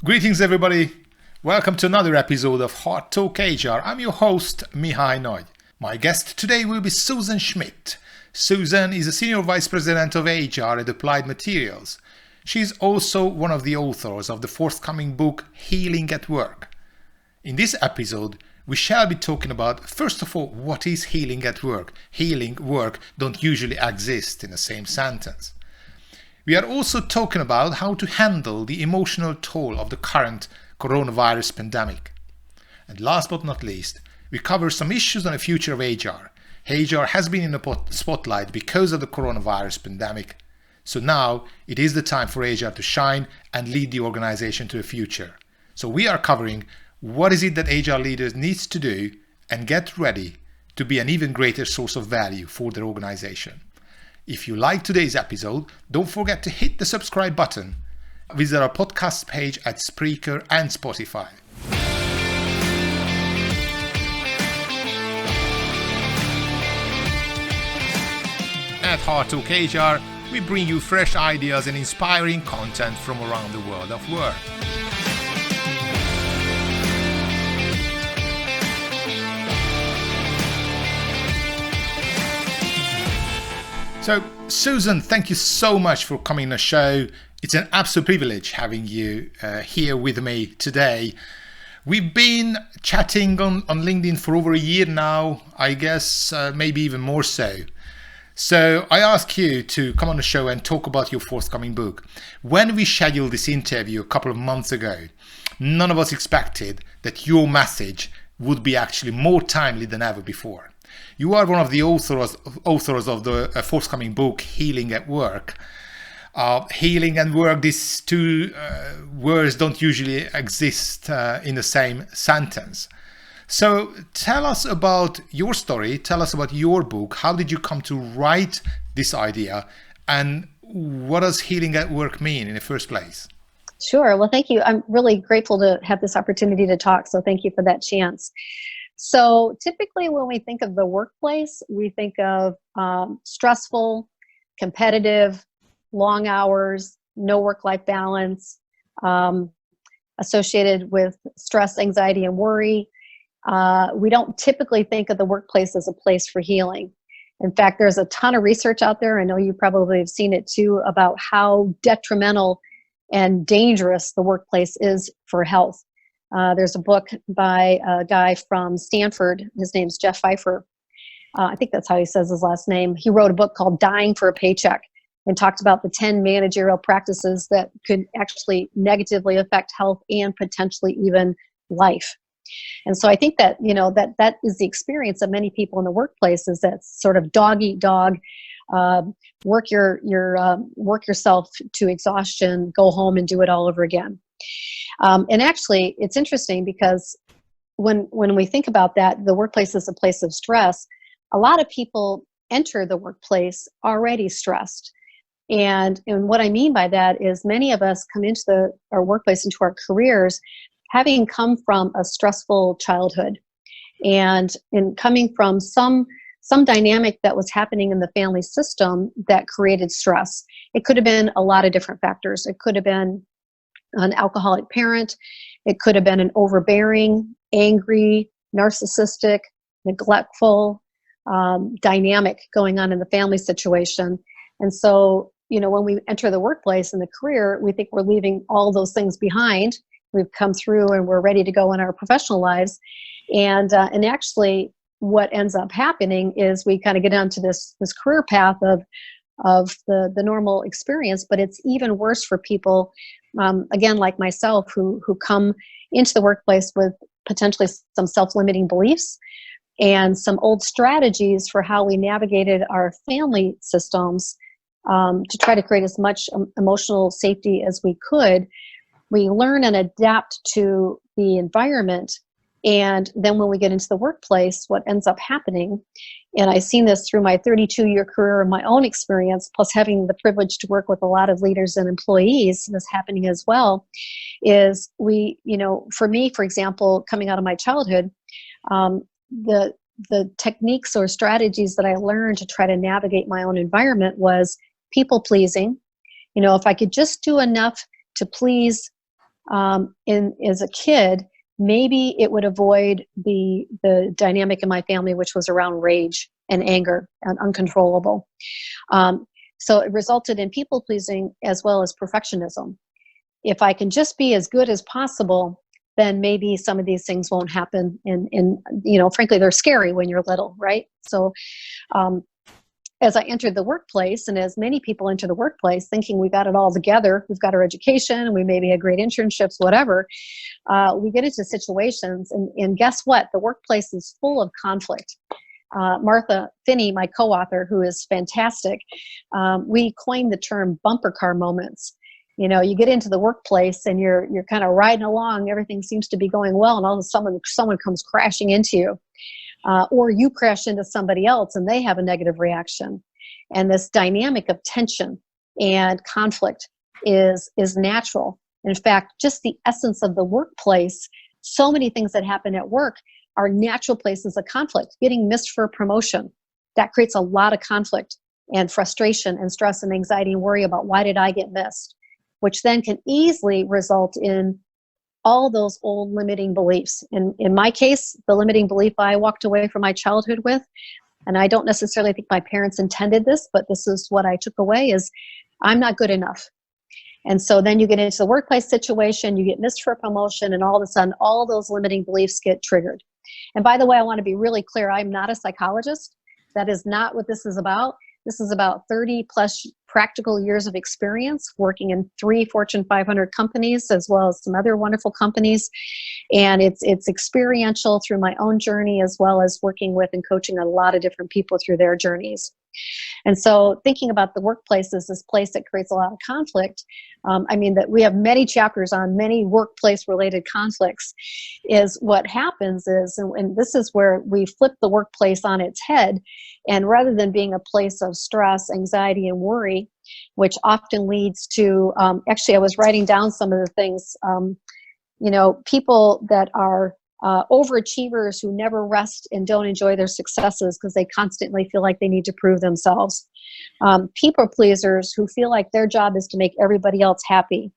Greetings, everybody. Welcome to another episode of Hot Talk HR. I'm your host, Mihaly. My guest today will be Susan Schmitt. Susan is a Senior Vice President of HR at Applied Materials. She's also one of the authors of the forthcoming book, Healing at Work. In this episode, we shall be talking about, first of all, what is healing at work? Healing, work don't usually exist in the same sentence. We are also talking about how to handle the emotional toll of the current coronavirus pandemic. And last but not least, we cover some issues on the future of HR. HR has been in the spotlight because of the coronavirus pandemic. So now it is the time for HR to shine and lead the organization to the future. So we are covering what is it that HR leaders needs to do and get ready to be an even greater source of value for their organization. If you like today's episode, don't forget to hit the subscribe button. Visit our podcast page at Spreaker and Spotify. At Hot Talk HR, we bring you fresh ideas and inspiring content from around the world of work. So, Susan, thank you so much for coming on the show. It's an absolute privilege having you here with me today. We've been chatting on LinkedIn for over a year now, I guess maybe even more so. So I asked you to come on the show and talk about your forthcoming book. When we scheduled this interview a couple of months ago, none of us expected that your message would be actually more timely than ever before. You are one of the authors of the forthcoming book, Healing at Work. Healing and work, these two words don't usually exist in the same sentence. So tell us about your story, tell us about your book. How did you come to write this idea? And what does healing at work mean in the first place? Sure. Well, thank you. I'm really grateful to have this opportunity to talk. So thank you for that chance. So typically when we think of the workplace, we think of stressful, competitive, long hours, no work-life balance, associated with stress, anxiety, and worry. We don't typically think of the workplace as a place for healing. In fact, there's a ton of research out there, I know you probably have seen it too, about how detrimental and dangerous the workplace is for health. There's a book by a guy from Stanford. His name's Jeff Pfeiffer. I think that's how he says his last name. He wrote a book called Dying for a Paycheck and talked about the 10 managerial practices that could actually negatively affect health and potentially even life. And so I think that, that is the experience of many people in the workplace, is that sort of dog eat dog, work yourself to exhaustion, go home and do it all over again. And actually, it's interesting because when we think about that, the workplace is a place of stress. A lot of people enter the workplace already stressed. And what I mean by that is many of us come into our workplace, into our careers, having come from a stressful childhood and coming from some dynamic that was happening in the family system that created stress. It could have been a lot of different factors. It could have been an alcoholic parent. It could have been an overbearing, angry, narcissistic, neglectful dynamic going on in the family situation. And so, when we enter the workplace and the career, we think we're leaving all those things behind. We've come through and we're ready to go in our professional lives. And actually what ends up happening is we kind of get onto this career path of the normal experience, but it's even worse for people, again, like myself, who come into the workplace with potentially some self-limiting beliefs and some old strategies for how we navigated our family systems to try to create as much emotional safety as we could. We learn and adapt to the environment. And then when we get into the workplace, what ends up happening, and I've seen this through my 32-year career and my own experience, plus having the privilege to work with a lot of leaders and employees, this happening as well, is for me, for example, coming out of my childhood, the techniques or strategies that I learned to try to navigate my own environment was people pleasing. If I could just do enough to please as a kid, maybe it would avoid the dynamic in my family, which was around rage and anger and uncontrollable. So it resulted in people pleasing as well as perfectionism. If I can just be as good as possible, then maybe some of these things won't happen. And frankly, they're scary when you're little, right? So as I entered the workplace, and as many people enter the workplace thinking we got it all together, we've got our education, we maybe had great internships, whatever, we get into situations, and guess what? The workplace is full of conflict. Martha Finney, my co-author, who is fantastic, we coined the term bumper car moments. You get into the workplace and you're kind of riding along, everything seems to be going well, and all of a sudden someone comes crashing into you. Or you crash into somebody else and they have a negative reaction. And this dynamic of tension and conflict is natural. In fact, just the essence of the workplace, so many things that happen at work are natural places of conflict. Getting missed for a promotion, that creates a lot of conflict and frustration and stress and anxiety and worry about why did I get missed, which then can easily result in all those old limiting beliefs. In my case, the limiting belief I walked away from my childhood with, and I don't necessarily think my parents intended this, but this is what I took away, is I'm not good enough. And so then you get into the workplace situation, you get missed for a promotion, and all of a sudden, all those limiting beliefs get triggered. And by the way, I want to be really clear, I'm not a psychologist. That is not what this is about. This is about 30 plus practical years of experience working in 3 Fortune 500 companies, as well as some other wonderful companies. And it's experiential through my own journey, as well as working with and coaching a lot of different people through their journeys. And so thinking about the workplace as this place that creates a lot of conflict, that we have many chapters on many workplace related conflicts, is what happens is, and this is where we flip the workplace on its head, and rather than being a place of stress, anxiety, and worry, which often leads to, actually I was writing down some of the things, people that are overachievers who never rest and don't enjoy their successes because they constantly feel like they need to prove themselves. People pleasers who feel like their job is to make everybody else happy.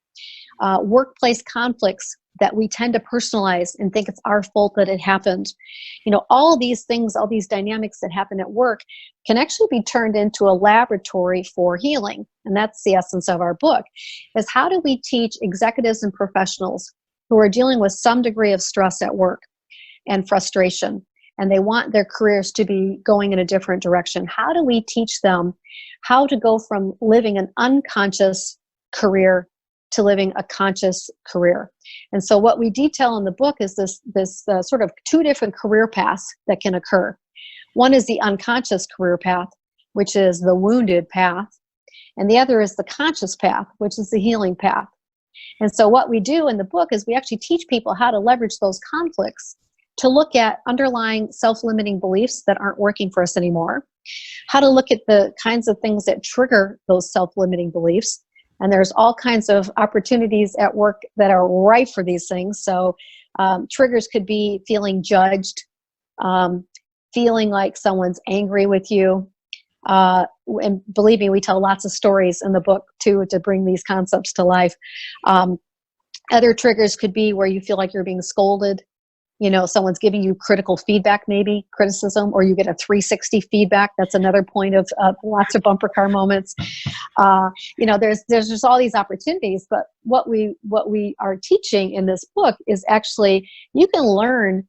Workplace conflicts that we tend to personalize and think it's our fault that it happened. All of these things, all these dynamics that happen at work can actually be turned into a laboratory for healing. And that's the essence of our book, is how do we teach executives and professionals who are dealing with some degree of stress at work and frustration, and they want their careers to be going in a different direction. How do we teach them how to go from living an unconscious career to living a conscious career? And so what we detail in the book is this sort of 2 different career paths that can occur. One is the unconscious career path, which is the wounded path, and the other is the conscious path, which is the healing path. And so what we do in the book is we actually teach people how to leverage those conflicts to look at underlying self-limiting beliefs that aren't working for us anymore, how to look at the kinds of things that trigger those self-limiting beliefs. And there's all kinds of opportunities at work that are ripe for these things. So triggers could be feeling judged, feeling like someone's angry with you. And believe me, we tell lots of stories in the book too to bring these concepts to life. Other triggers could be where you feel like you're being scolded. Someone's giving you critical feedback, maybe criticism, or you get a 360 feedback. That's another point of lots of bumper car moments. There's just all these opportunities. But what we are teaching in this book is actually you can learn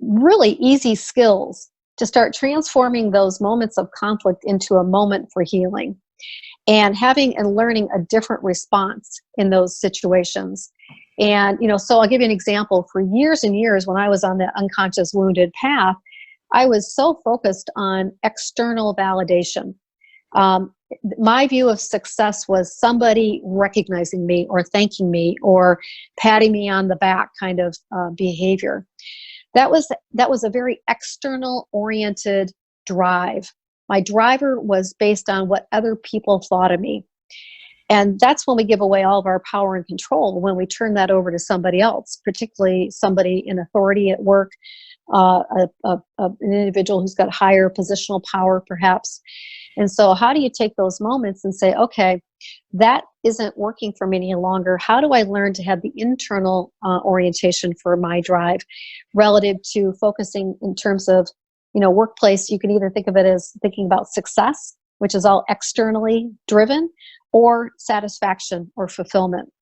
really easy skills to start transforming those moments of conflict into a moment for healing, and having and learning a different response in those situations. And, so I'll give you an example. For years and years, when I was on the unconscious wounded path, I was so focused on external validation. My view of success was somebody recognizing me or thanking me or patting me on the back kind of behavior. That was a very external oriented drive. My driver was based on what other people thought of me. And that's when we give away all of our power and control, when we turn that over to somebody else, particularly somebody in authority at work, an individual who's got higher positional power perhaps. And so how do you take those moments and say, okay, that isn't working for me any longer. How do I learn to have the internal orientation for my drive relative to focusing in terms of, workplace? You can either think of it as thinking about success, which is all externally driven, or satisfaction or fulfillment.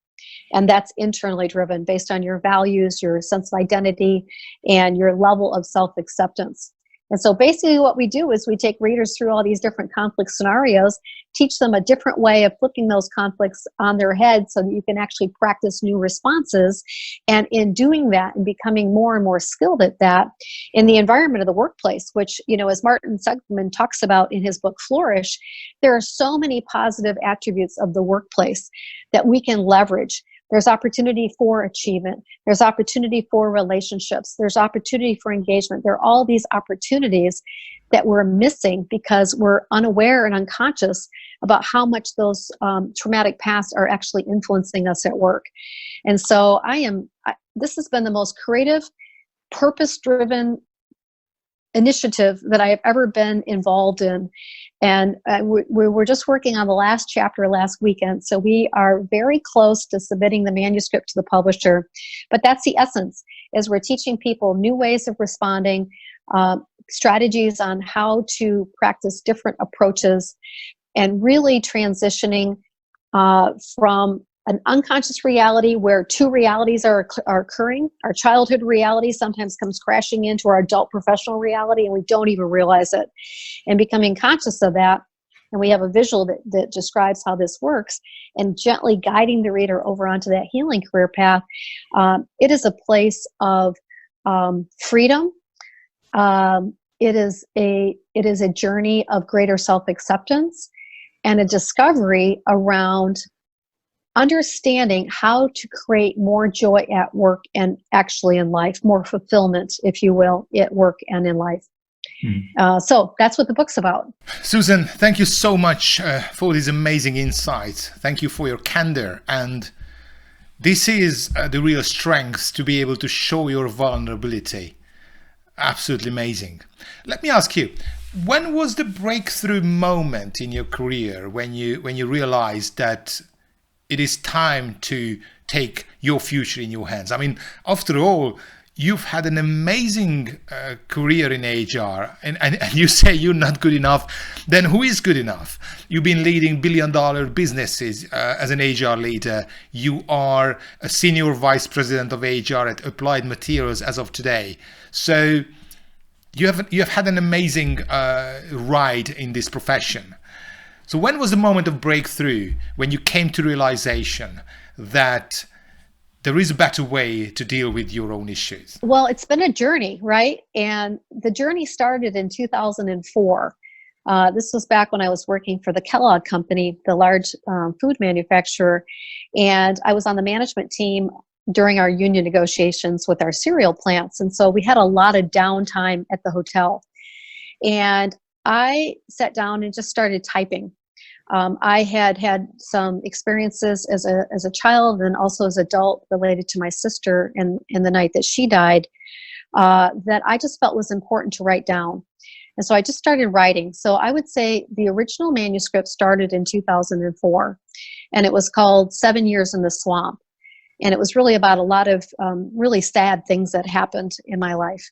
And that's internally driven based on your values, your sense of identity, and your level of self-acceptance. And so basically what we do is we take readers through all these different conflict scenarios, teach them a different way of flipping those conflicts on their head so that you can actually practice new responses. And in doing that and becoming more and more skilled at that in the environment of the workplace, which, as Martin Seligman talks about in his book, Flourish, there are so many positive attributes of the workplace that we can leverage. There's opportunity for achievement. There's opportunity for relationships. There's opportunity for engagement. There are all these opportunities that we're missing because we're unaware and unconscious about how much those traumatic pasts are actually influencing us at work. And so this has been the most creative, purpose-driven initiative that I have ever been involved in. And we were just working on the last chapter last weekend, so we are very close to submitting the manuscript to the publisher. But that's the essence, is we're teaching people new ways of responding, strategies on how to practice different approaches, and really transitioning from an unconscious reality where two realities are occurring. Our childhood reality sometimes comes crashing into our adult professional reality, and we don't even realize it. And becoming conscious of that, and we have a visual that describes how this works, and gently guiding the reader over onto that healing career path. It is a place of freedom. It is a journey of greater self-acceptance and a discovery around understanding how to create more joy at work and actually in life, more fulfillment, if you will, at work and in life. So that's what the book's about. Susan, thank you so much for these amazing insights. Thank you for your candor. And this is the real strength, to be able to show your vulnerability. Absolutely amazing. Let me ask you, when was the breakthrough moment in your career when you realized that it is time to take your future in your hands? I mean, after all, you've had an amazing career in HR, and you say you're not good enough. Then who is good enough? You've been leading billion-dollar businesses as an HR leader. You are a senior vice president of HR at Applied Materials as of today. So you have had an amazing ride in this profession. So when was the moment of breakthrough when you came to realization that there is a better way to deal with your own issues? Well, it's been a journey, right? And the journey started in 2004. This was back when I was working for the Kellogg Company, the large food manufacturer. And I was on the management team during our union negotiations with our cereal plants. And so we had a lot of downtime at the hotel. And I sat down and just started typing. I had some experiences as a child and also as an adult related to my sister in the night that she died that I just felt was important to write down. And so I just started writing. So I would say the original manuscript started in 2004, and it was called 7 Years in the Swamp. And it was really about a lot of really sad things that happened in my life.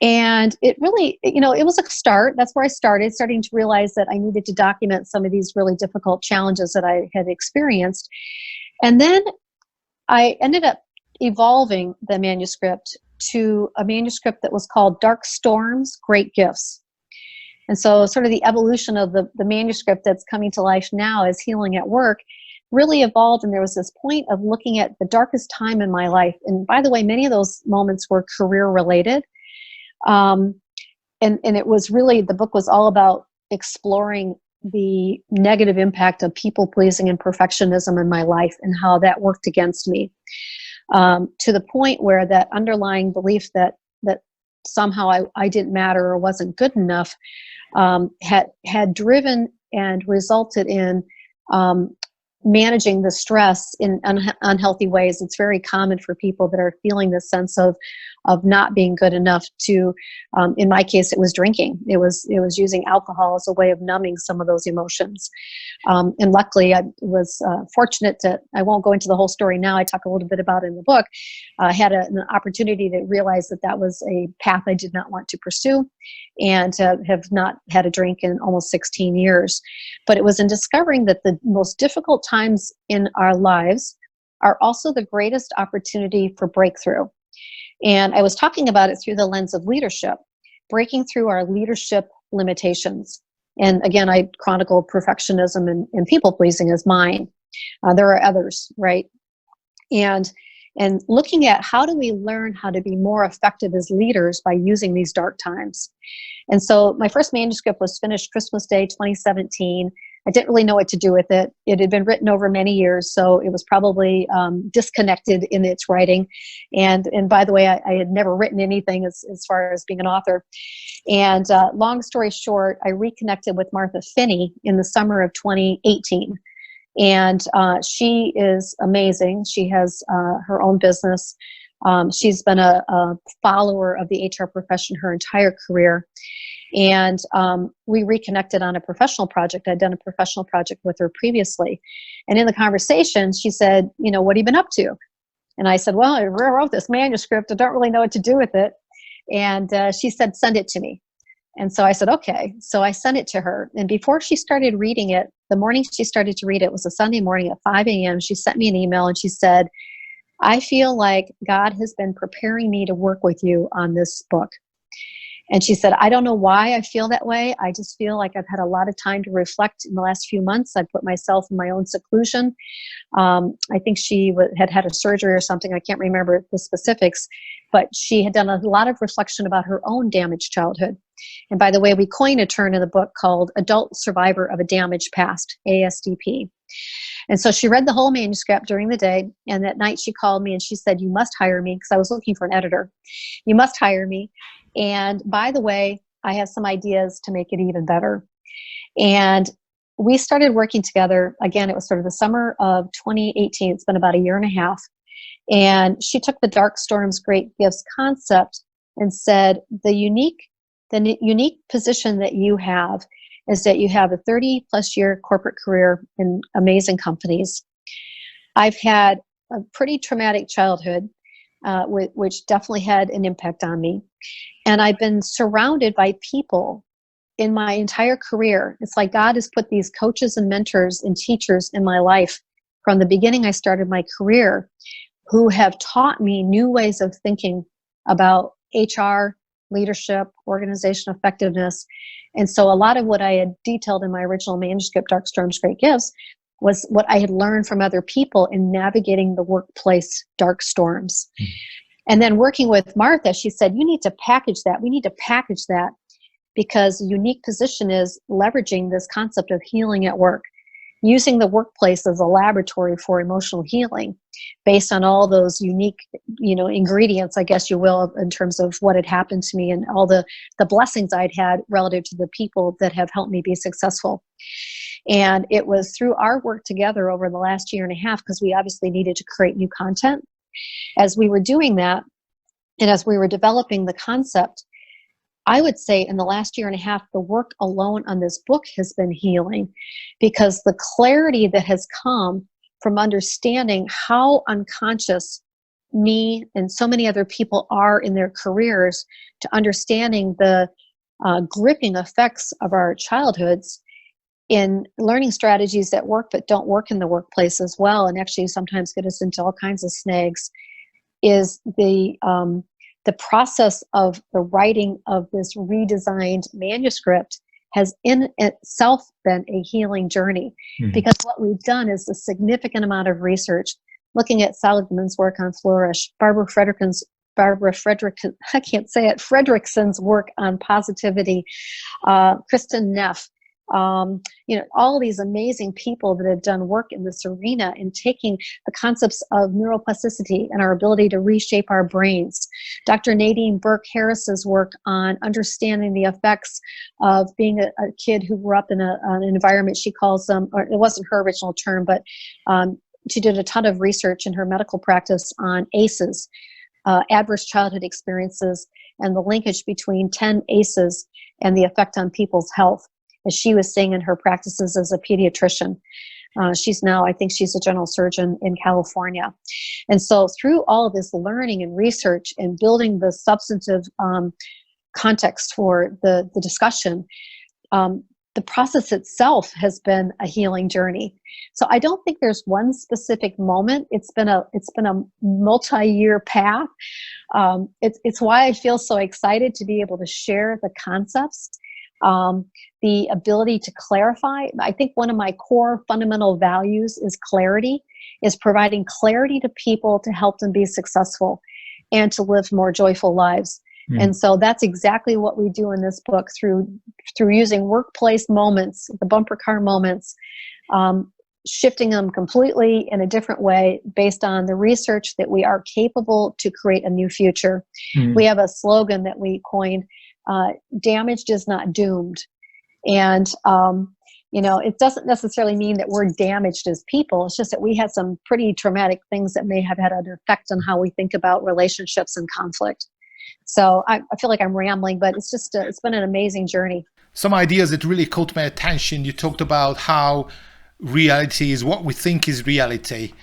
And it really, it was a start. That's where I starting to realize that I needed to document some of these really difficult challenges that I had experienced. And then I ended up evolving the manuscript to a manuscript that was called Dark Storms, Great Gifts. And so sort of the evolution of the manuscript that's coming to life now as Healing at Work really evolved. And there was this point of looking at the darkest time in my life. And by the way, many of those moments were career related. And it was really, the book was all about exploring the negative impact of people pleasing and perfectionism in my life and how that worked against me, to the point where that underlying belief that somehow I didn't matter or wasn't good enough had driven and resulted in managing the stress in unhealthy ways. It's very common for people that are feeling this sense of not being good enough to, in my case, it was drinking. It was using alcohol as a way of numbing some of those emotions. And luckily, I was fortunate to, I won't go into the whole story now, I talk a little bit about it in the book. I had an opportunity to realize that was a path I did not want to pursue, and have not had a drink in almost 16 years. But it was in discovering that the most difficult times in our lives are also the greatest opportunity for breakthrough. And I was talking about it through the lens of leadership, breaking through our leadership limitations. And again, I chronicled perfectionism and people-pleasing as mine. There are others, right? And looking at how do we learn how to be more effective as leaders by using these dark times. And so my first manuscript was finished Christmas Day 2017. I didn't really know what to do with it. It had been written over many years, so it was probably disconnected in its writing. And by the way, I had never written anything as far as being an author. And long story short, I reconnected with Martha Finney in the summer of 2018. And she is amazing. She has her own business. She's been a follower of the HR profession her entire career. And we reconnected on a professional project. I'd done a professional project with her previously. And in the conversation, she said, what have you been up to? And I said, well, I wrote this manuscript. I don't really know what to do with it. And she said, send it to me. And so I said, okay. So I sent it to her. And before she started reading it, the morning she started to read it was a Sunday morning at 5 a.m. She sent me an email and she said, I feel like God has been preparing me to work with you on this book. And she said, I don't know why I feel that way. I just feel like I've had a lot of time to reflect in the last few months. I put myself in my own seclusion. I think she had a surgery or something. I can't remember the specifics, but she had done a lot of reflection about her own damaged childhood. And by the way, we coined a term in the book called Adult Survivor of a Damaged Past, ASDP. And so she read the whole manuscript during the day. And that night she called me and she said, you must hire me, because I was looking for an editor. You must hire me. And by the way, I have some ideas to make it even better. And we started working together. Again, it was sort of the summer of 2018. It's been about a year and a half. And she took the Dark Storms, Great Gifts concept and said, the unique position that you have is that you have a 30-plus year corporate career in amazing companies. I've had a pretty traumatic childhood, which definitely had an impact on me. And I've been surrounded by people in my entire career. It's like God has put these coaches and mentors and teachers in my life from the beginning I started my career, who have taught me new ways of thinking about HR, leadership, organization effectiveness. And so a lot of what I had detailed in my original manuscript, Dark Storms, Great Gifts, was what I had learned from other people in navigating the workplace dark storms. Mm-hmm. And then working with Martha, she said, you need to package that. We need to package that, because the unique position is leveraging this concept of healing at work, using the workplace as a laboratory for emotional healing based on all those unique, ingredients, I guess you will, in terms of what had happened to me and all the blessings I'd had relative to the people that have helped me be successful. And it was through our work together over the last year and a half, because we obviously needed to create new content. As we were doing that, and as we were developing the concept, I would say in the last year and a half, the work alone on this book has been healing, because the clarity that has come from understanding how unconscious me and so many other people are in their careers, to understanding the gripping effects of our childhoods in learning strategies that work but don't work in the workplace as well, and actually sometimes get us into all kinds of snags, is the process of the writing of this redesigned manuscript has in itself been a healing journey. Mm-hmm. Because what we've done is a significant amount of research, looking at Seligman's work on flourish, Fredrickson's work on positivity, Kristen Neff, all these amazing people that have done work in this arena in taking the concepts of neuroplasticity and our ability to reshape our brains. Dr. Nadine Burke-Harris's work on understanding the effects of being a kid who grew up in an environment, she calls them, or it wasn't her original term, but she did a ton of research in her medical practice on ACEs, adverse childhood experiences, and the linkage between 10 ACEs and the effect on people's health, as she was seeing in her practices as a pediatrician. She's now, I think she's a general surgeon in California. And so through all of this learning and research and building the substantive context for the discussion, the process itself has been a healing journey. So I don't think there's one specific moment. It's been a multi-year path. It's why I feel so excited to be able to share the concepts, the ability to clarify. I think one of my core fundamental values is clarity, is providing clarity to people to help them be successful and to live more joyful lives. And so that's exactly what we do in this book through using workplace moments, the bumper car moments, shifting them completely in a different way based on the research that we are capable to create a new future. We have a slogan that we coined, damaged is not doomed. And, it doesn't necessarily mean that we're damaged as people. It's just that we had some pretty traumatic things that may have had an effect on how we think about relationships and conflict. So I feel like I'm rambling, but it's just, it's been an amazing journey. Some ideas that really caught my attention. You talked about how reality is what we think is reality.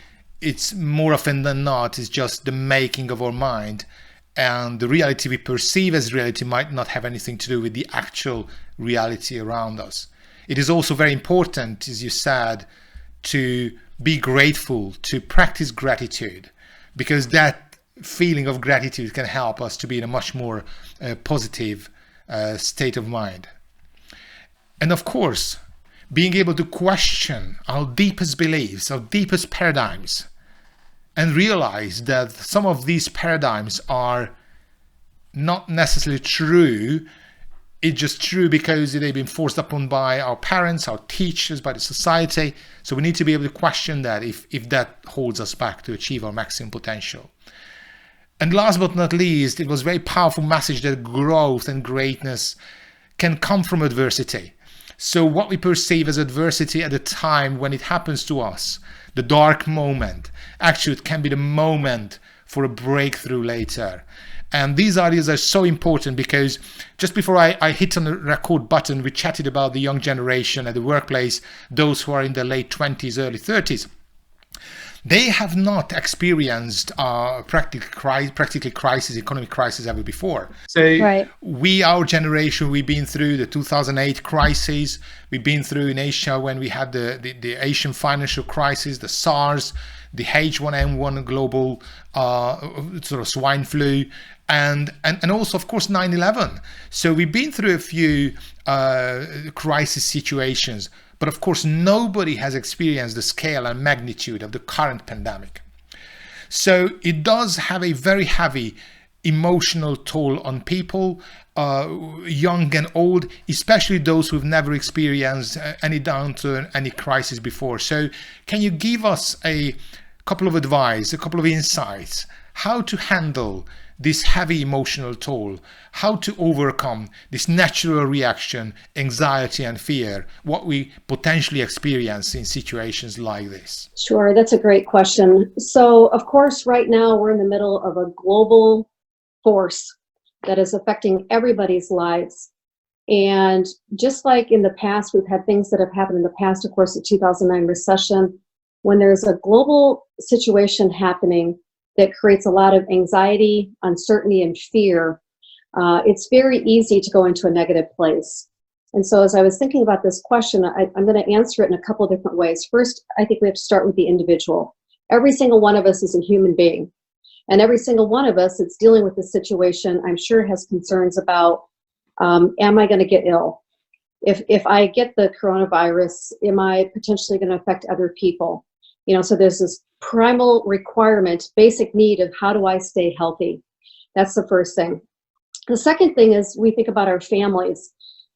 It's more often than not, it's just the making of our mind. And the reality we perceive as reality might not have anything to do with the actual reality around us. It is also very important, as you said, to be grateful, to practice gratitude, because that feeling of gratitude can help us to be in a much more positive state of mind. And of course, being able to question our deepest beliefs, our deepest paradigms, and realize that some of these paradigms are not necessarily true. It's just true because they've been forced upon by our parents, our teachers, by the society. So we need to be able to question that if that holds us back to achieve our maximum potential. And last but not least, it was a very powerful message that growth and greatness can come from adversity. So what we perceive as adversity at the time when it happens to us, the dark moment, actually it can be the moment for a breakthrough later. And these ideas are so important because just before I hit on the record button, we chatted about the young generation at the workplace, those who are in their late 20s, early 30s. They have not experienced practically crisis, economic crisis ever before. So right. Our generation, we've been through the 2008 crisis. We've been through in Asia when we had the Asian financial crisis, the SARS, the H1N1 global sort of swine flu, and also, of course, 9/11. So we've been through a few crisis situations. But of course, nobody has experienced the scale and magnitude of the current pandemic. So it does have a very heavy emotional toll on people, young and old, especially those who've never experienced any downturn, any crisis before. So can you give us a couple of advice, a couple of insights, how to handle this heavy emotional toll, how to overcome this natural reaction, anxiety and fear, what we potentially experience in situations like this? Sure, that's a great question. So, of course, right now we're in the middle of a global force that is affecting everybody's lives. And just like in the past, we've had things that have happened in the past, of course, the 2009 recession, when there's a global situation happening that creates a lot of anxiety, uncertainty, and fear, it's very easy to go into a negative place. And so as I was thinking about this question, I'm going to answer it in a couple of different ways. First, I think we have to start with the individual. Every single one of us is a human being. And every single one of us that's dealing with this situation, I'm sure, has concerns about, am I going to get ill? If I get the coronavirus, am I potentially going to affect other people? So there's this primal requirement, basic need of how do I stay healthy? That's the first thing. The second thing is we think about our families.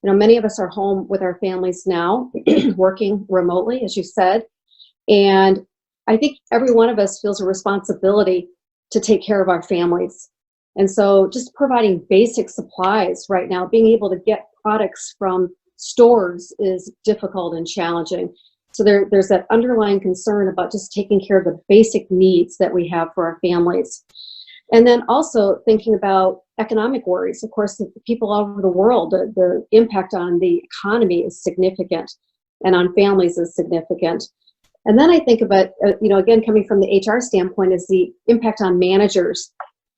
Many of us are home with our families now, working remotely, as you said. And I think every one of us feels a responsibility to take care of our families. And so just providing basic supplies right now, being able to get products from stores is difficult and challenging. So there's that underlying concern about just taking care of the basic needs that we have for our families. And then also thinking about economic worries. Of course, the people all over the world, the impact on the economy is significant, and on families is significant. And then I think about, again, coming from the HR standpoint, is the impact on managers.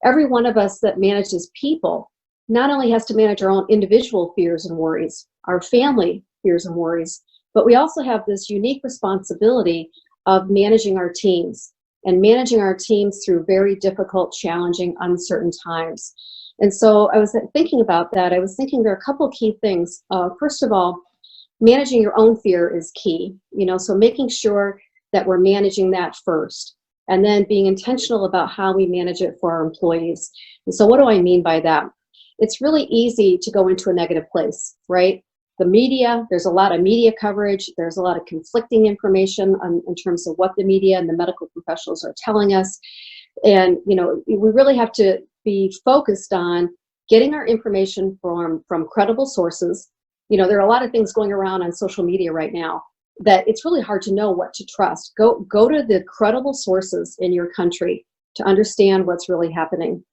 Every one of us that manages people not only has to manage our own individual fears and worries, our family fears and worries, but we also have this unique responsibility of managing our teams and managing our teams through very difficult, challenging, uncertain times. And so I was thinking about that. I was thinking there are a couple key things. First of all, managing your own fear is key, so making sure that we're managing that first, and then being intentional about how we manage it for our employees. And so what do I mean by that? It's really easy to go into a negative place, right? The media, there's a lot of media coverage. There's a lot of conflicting information in terms of what the media and the medical professionals are telling us. And, we really have to be focused on getting our information from credible sources. There are a lot of things going around on social media right now that it's really hard to know what to trust. Go to the credible sources in your country to understand what's really happening.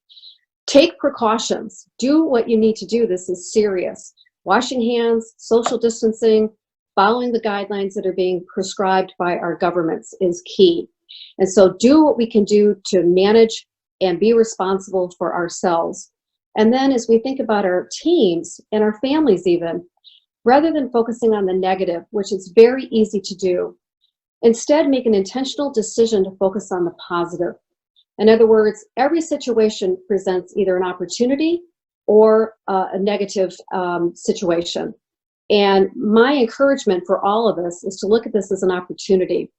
Take precautions. Do what you need to do. This is serious. Washing hands, social distancing, following the guidelines that are being prescribed by our governments is key. And so do what we can do to manage and be responsible for ourselves. And then as we think about our teams and our families even, rather than focusing on the negative, which is very easy to do, instead make an intentional decision to focus on the positive. In other words, every situation presents either an opportunity or a negative situation. And my encouragement for all of us is to look at this as an opportunity.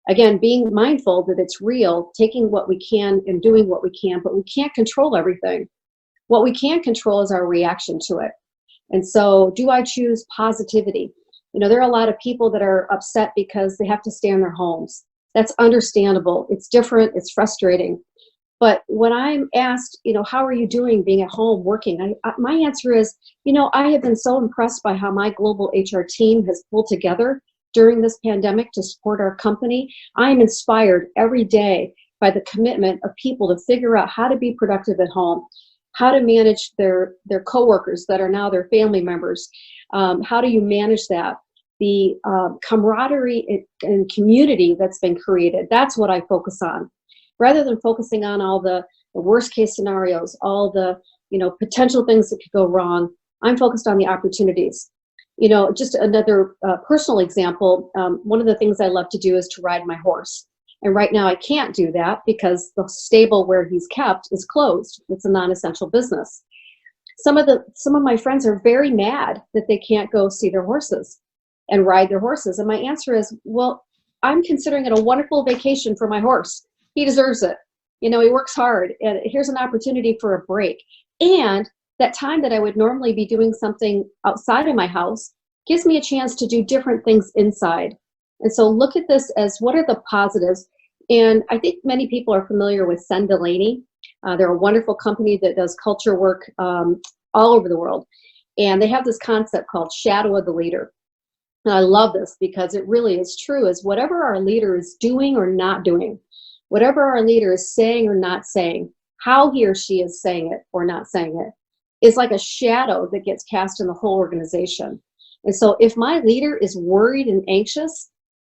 Again, being mindful that it's real, taking what we can and doing what we can, but we can't control everything. What we can control is our reaction to it. And so do I choose positivity? There are a lot of people that are upset because they have to stay in their homes. That's understandable. It's different. It's frustrating. But when I'm asked, how are you doing being at home working? My answer is, I have been so impressed by how my global HR team has pulled together during this pandemic to support our company. I am inspired every day by the commitment of people to figure out how to be productive at home, how to manage their coworkers that are now their family members. How do you manage that? The camaraderie and community that's been created, that's what I focus on. Rather than focusing on all the worst case scenarios, all the potential things that could go wrong, I'm focused on the opportunities. Just another personal example, one of the things I love to do is to ride my horse. And right now I can't do that because the stable where he's kept is closed. It's a non-essential business. Some of my friends are very mad that they can't go see their horses and ride their horses. And my answer is, well, I'm considering it a wonderful vacation for my horse. He deserves it. He works hard, and here's an opportunity for a break. And that time that I would normally be doing something outside of my house gives me a chance to do different things inside. And so look at this as what are the positives. And I think many people are familiar with Sen Delaney. They're a wonderful company that does culture work all over the world. And they have this concept called shadow of the leader. And I love this because it really is true, is whatever our leader is doing or not doing, whatever our leader is saying or not saying, how he or she is saying it or not saying it, is like a shadow that gets cast in the whole organization. And so if my leader is worried and anxious,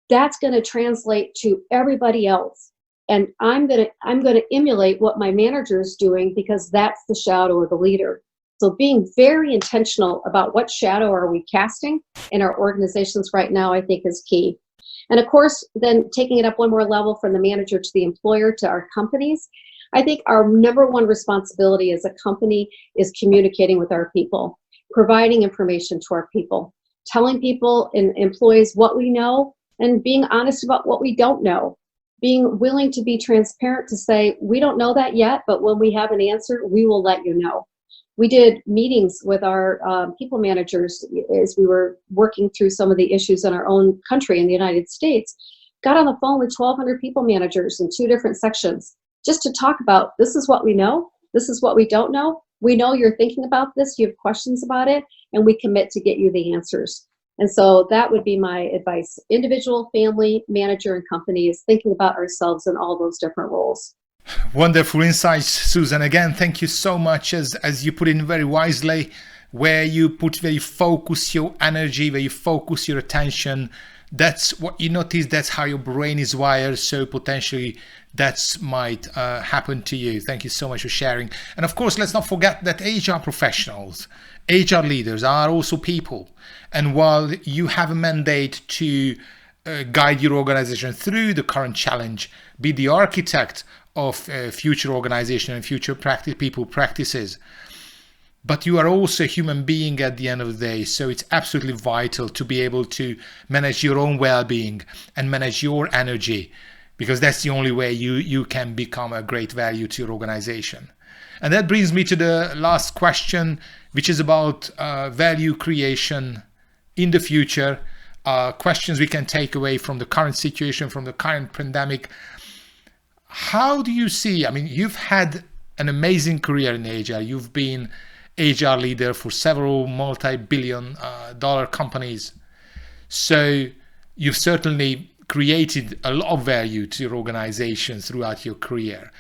that's going to translate to everybody else. And I'm going to emulate what my manager is doing because that's the shadow of the leader. So being very intentional about what shadow are we casting in our organizations right now, I think is key. And of course, then taking it up one more level from the manager to the employer to our companies, I think our number one responsibility as a company is communicating with our people, providing information to our people, telling people and employees what we know, and being honest about what we don't know, being willing to be transparent to say, we don't know that yet, but when we have an answer, we will let you know. We did meetings with our people managers as we were working through some of the issues in our own country in the United States. Got on the phone with 1,200 people managers in 2 different sections just to talk about, this is what we know, this is what we don't know. We know you're thinking about this, you have questions about it, and we commit to get you the answers. And so that would be my advice. Individual, family, manager, and company is thinking about ourselves in all those different roles. Wonderful insights, Susan. Again, thank you so much, as you put in very wisely, where you focus your energy, where you focus your attention. That's what you notice, that's how your brain is wired, so potentially that might happen to you. Thank you so much for sharing. And of course, let's not forget that HR professionals, HR leaders are also people. And while you have a mandate to guide your organization through the current challenge, be the architect of future organization and future practices, but you are also a human being at the end of the day. So it's absolutely vital to be able to manage your own well-being and manage your energy, because that's the only way you can become a great value to your organization. And that brings me to the last question, which is about value creation in the future. Questions we can take away from the current situation, from the current pandemic. How do you see, I mean, you've had an amazing career in HR. You've been HR leader for several multi-billion dollar companies. So you've certainly created a lot of value to your organization throughout your career.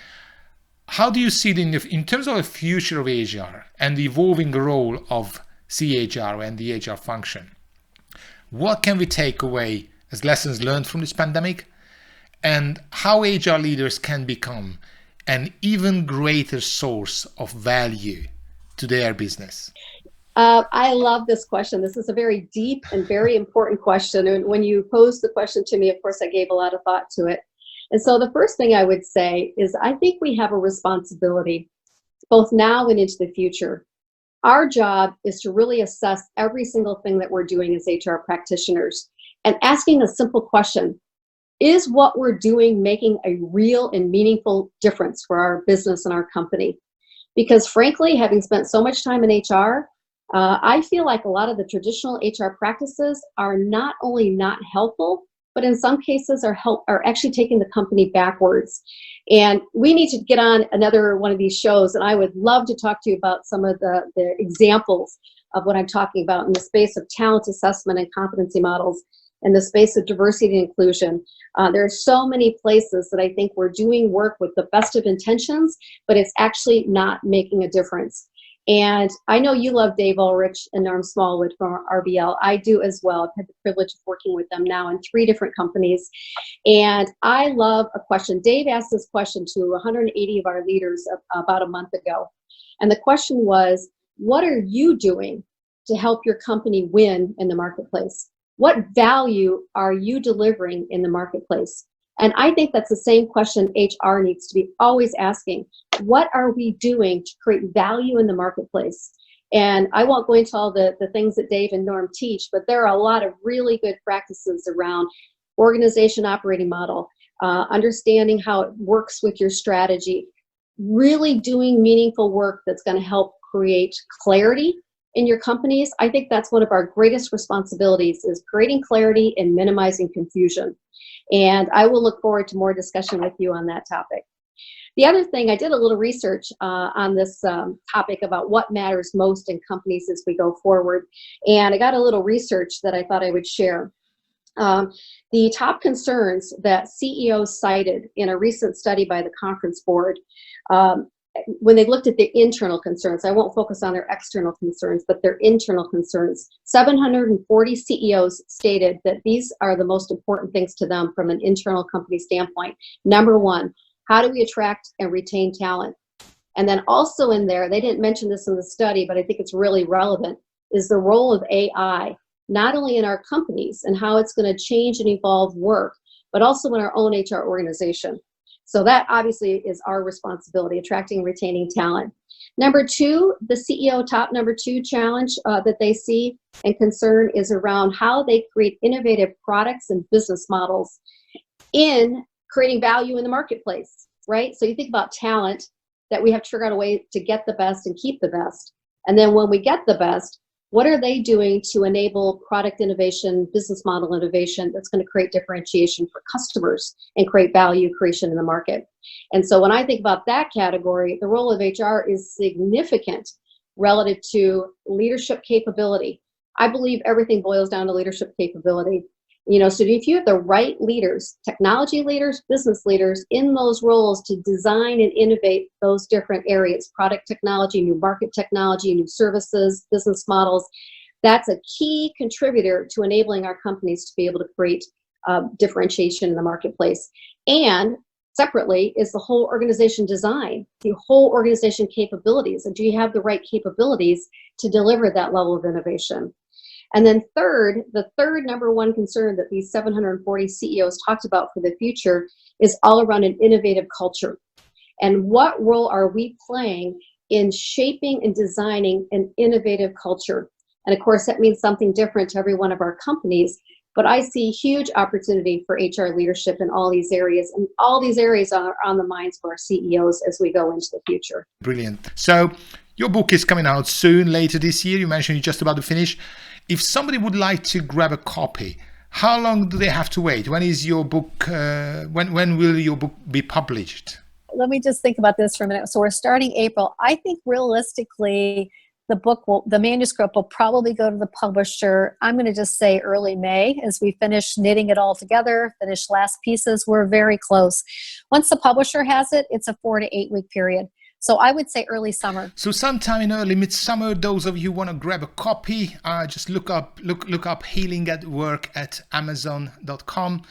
How do you see it in terms of the future of HR and the evolving role of CHR and the HR function? What can we take away as lessons learned from this pandemic, and how HR leaders can become an even greater source of value to their business? I love this question. This is a very deep and very important question. And when you posed the question to me, of course, I gave a lot of thought to it. And so the first thing I would say is I think we have a responsibility, both now and into the future. Our job is to really assess every single thing that we're doing as HR practitioners and asking a simple question. Is what we're doing making a real and meaningful difference for our business and our company? Because frankly, having spent so much time in HR, I feel like a lot of the traditional HR practices are not only not helpful, but in some cases are actually taking the company backwards. And we need to get on another one of these shows, and I would love to talk to you about some of the examples of what I'm talking about in the space of talent assessment and competency models, in the space of diversity and inclusion. There are so many places that I think we're doing work with the best of intentions, but it's actually not making a difference. And I know you love Dave Ulrich and Norm Smallwood from RBL. I do as well. I've had the privilege of working with them now in 3 different companies. And I love a question. Dave asked this question to 180 of our leaders about a month ago. And the question was, what are you doing to help your company win in the marketplace? What value are you delivering in the marketplace? And I think that's the same question HR needs to be always asking. What are we doing to create value in the marketplace? And I won't go into all the things that Dave and Norm teach, but there are a lot of really good practices around organization operating model, understanding how it works with your strategy, really doing meaningful work that's going to help create clarity in your companies. I think that's one of our greatest responsibilities, is creating clarity and minimizing confusion. And I will look forward to more discussion with you on that topic. The other thing, I did a little research on this topic about what matters most in companies as we go forward. And I got a little research that I thought I would share. The top concerns that CEOs cited in a recent study by the Conference Board, when they looked at the internal concerns, I won't focus on their external concerns, but their internal concerns, 740 CEOs stated that these are the most important things to them from an internal company standpoint. Number 1, how do we attract and retain talent? And then also in there, they didn't mention this in the study, but I think it's really relevant, is the role of AI, not only in our companies and how it's going to change and evolve work, but also in our own HR organization. So that obviously is our responsibility, attracting and retaining talent. Number 2, the CEO top number 2 challenge that they see and concern is around how they create innovative products and business models in creating value in the marketplace, right? So you think about talent, that we have to figure out a way to get the best and keep the best. And then when we get the best, what are they doing to enable product innovation, business model innovation that's going to create differentiation for customers and create value creation in the market? And so when I think about that category, the role of HR is significant relative to leadership capability. I believe everything boils down to leadership capability. So if you have the right leaders, technology leaders, business leaders in those roles to design and innovate those different areas, product technology, new market technology, new services, business models, that's a key contributor to enabling our companies to be able to create differentiation in the marketplace. And separately is the whole organization design, the whole organization capabilities. And do you have the right capabilities to deliver that level of innovation? And then the third number one concern that these 740 CEOs talked about for the future is all around an innovative culture. And what role are we playing in shaping and designing an innovative culture? And of course, that means something different to every one of our companies. But I see huge opportunity for HR leadership in all these areas. And all these areas are on the minds of our CEOs as we go into the future. Brilliant. So your book is coming out soon, later this year. You mentioned you're just about to finish. If somebody would like to grab a copy, how long do they have to wait? When is your book, when will your book be published? Let me just think about this for a minute. So we're starting April. I think realistically, the manuscript will probably go to the publisher. I'm going to just say early May as we finish knitting it all together, finish last pieces. We're very close. Once the publisher has it, it's a 4 to 8 week period. So I would say early summer. So sometime in early midsummer, those of you who want to grab a copy, just look up Healing at Work at Amazon.com.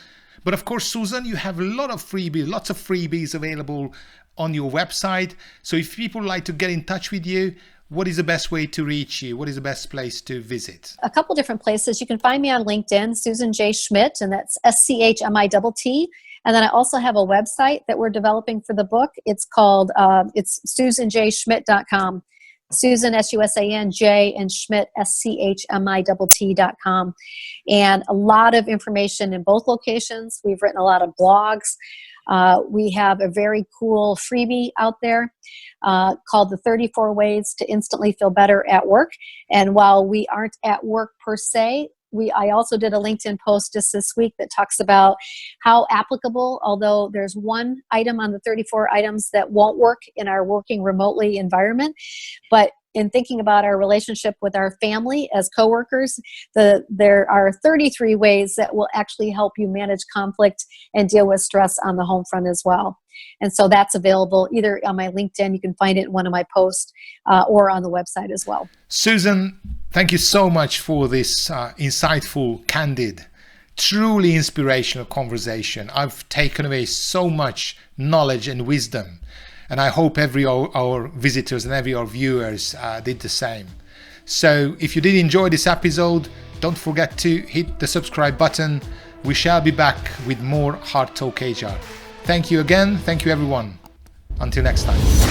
But of course, Susan, you have lots of freebies available on your website. So if people like to get in touch with you, what is the best way to reach you? What is the best place to visit? A couple different places. You can find me on LinkedIn, Susan J Schmitt, and that's SCHMITT. And then I also have a website that we're developing for the book. It's called, it's SusanJSchmitt.com. Susan, SUSAN, J, and Schmitt, SCHMITT.com. And a lot of information in both locations. We've written a lot of blogs. We have a very cool freebie out there called the 34 Ways to Instantly Feel Better at Work. And while we aren't at work per se, I also did a LinkedIn post just this week that talks about how applicable, although there's one item on the 34 items that won't work in our working remotely environment, but in thinking about our relationship with our family as coworkers, there are 33 ways that will actually help you manage conflict and deal with stress on the home front as well. And so that's available either on my LinkedIn, you can find it in one of my posts, or on the website as well. Susan, thank you so much for this insightful, candid, truly inspirational conversation. I've taken away so much knowledge and wisdom. And I hope our visitors and our viewers did the same. So if you did enjoy this episode, don't forget to hit the subscribe button. We shall be back with more Hard Talk HR. Thank you again. Thank you, everyone. Until next time.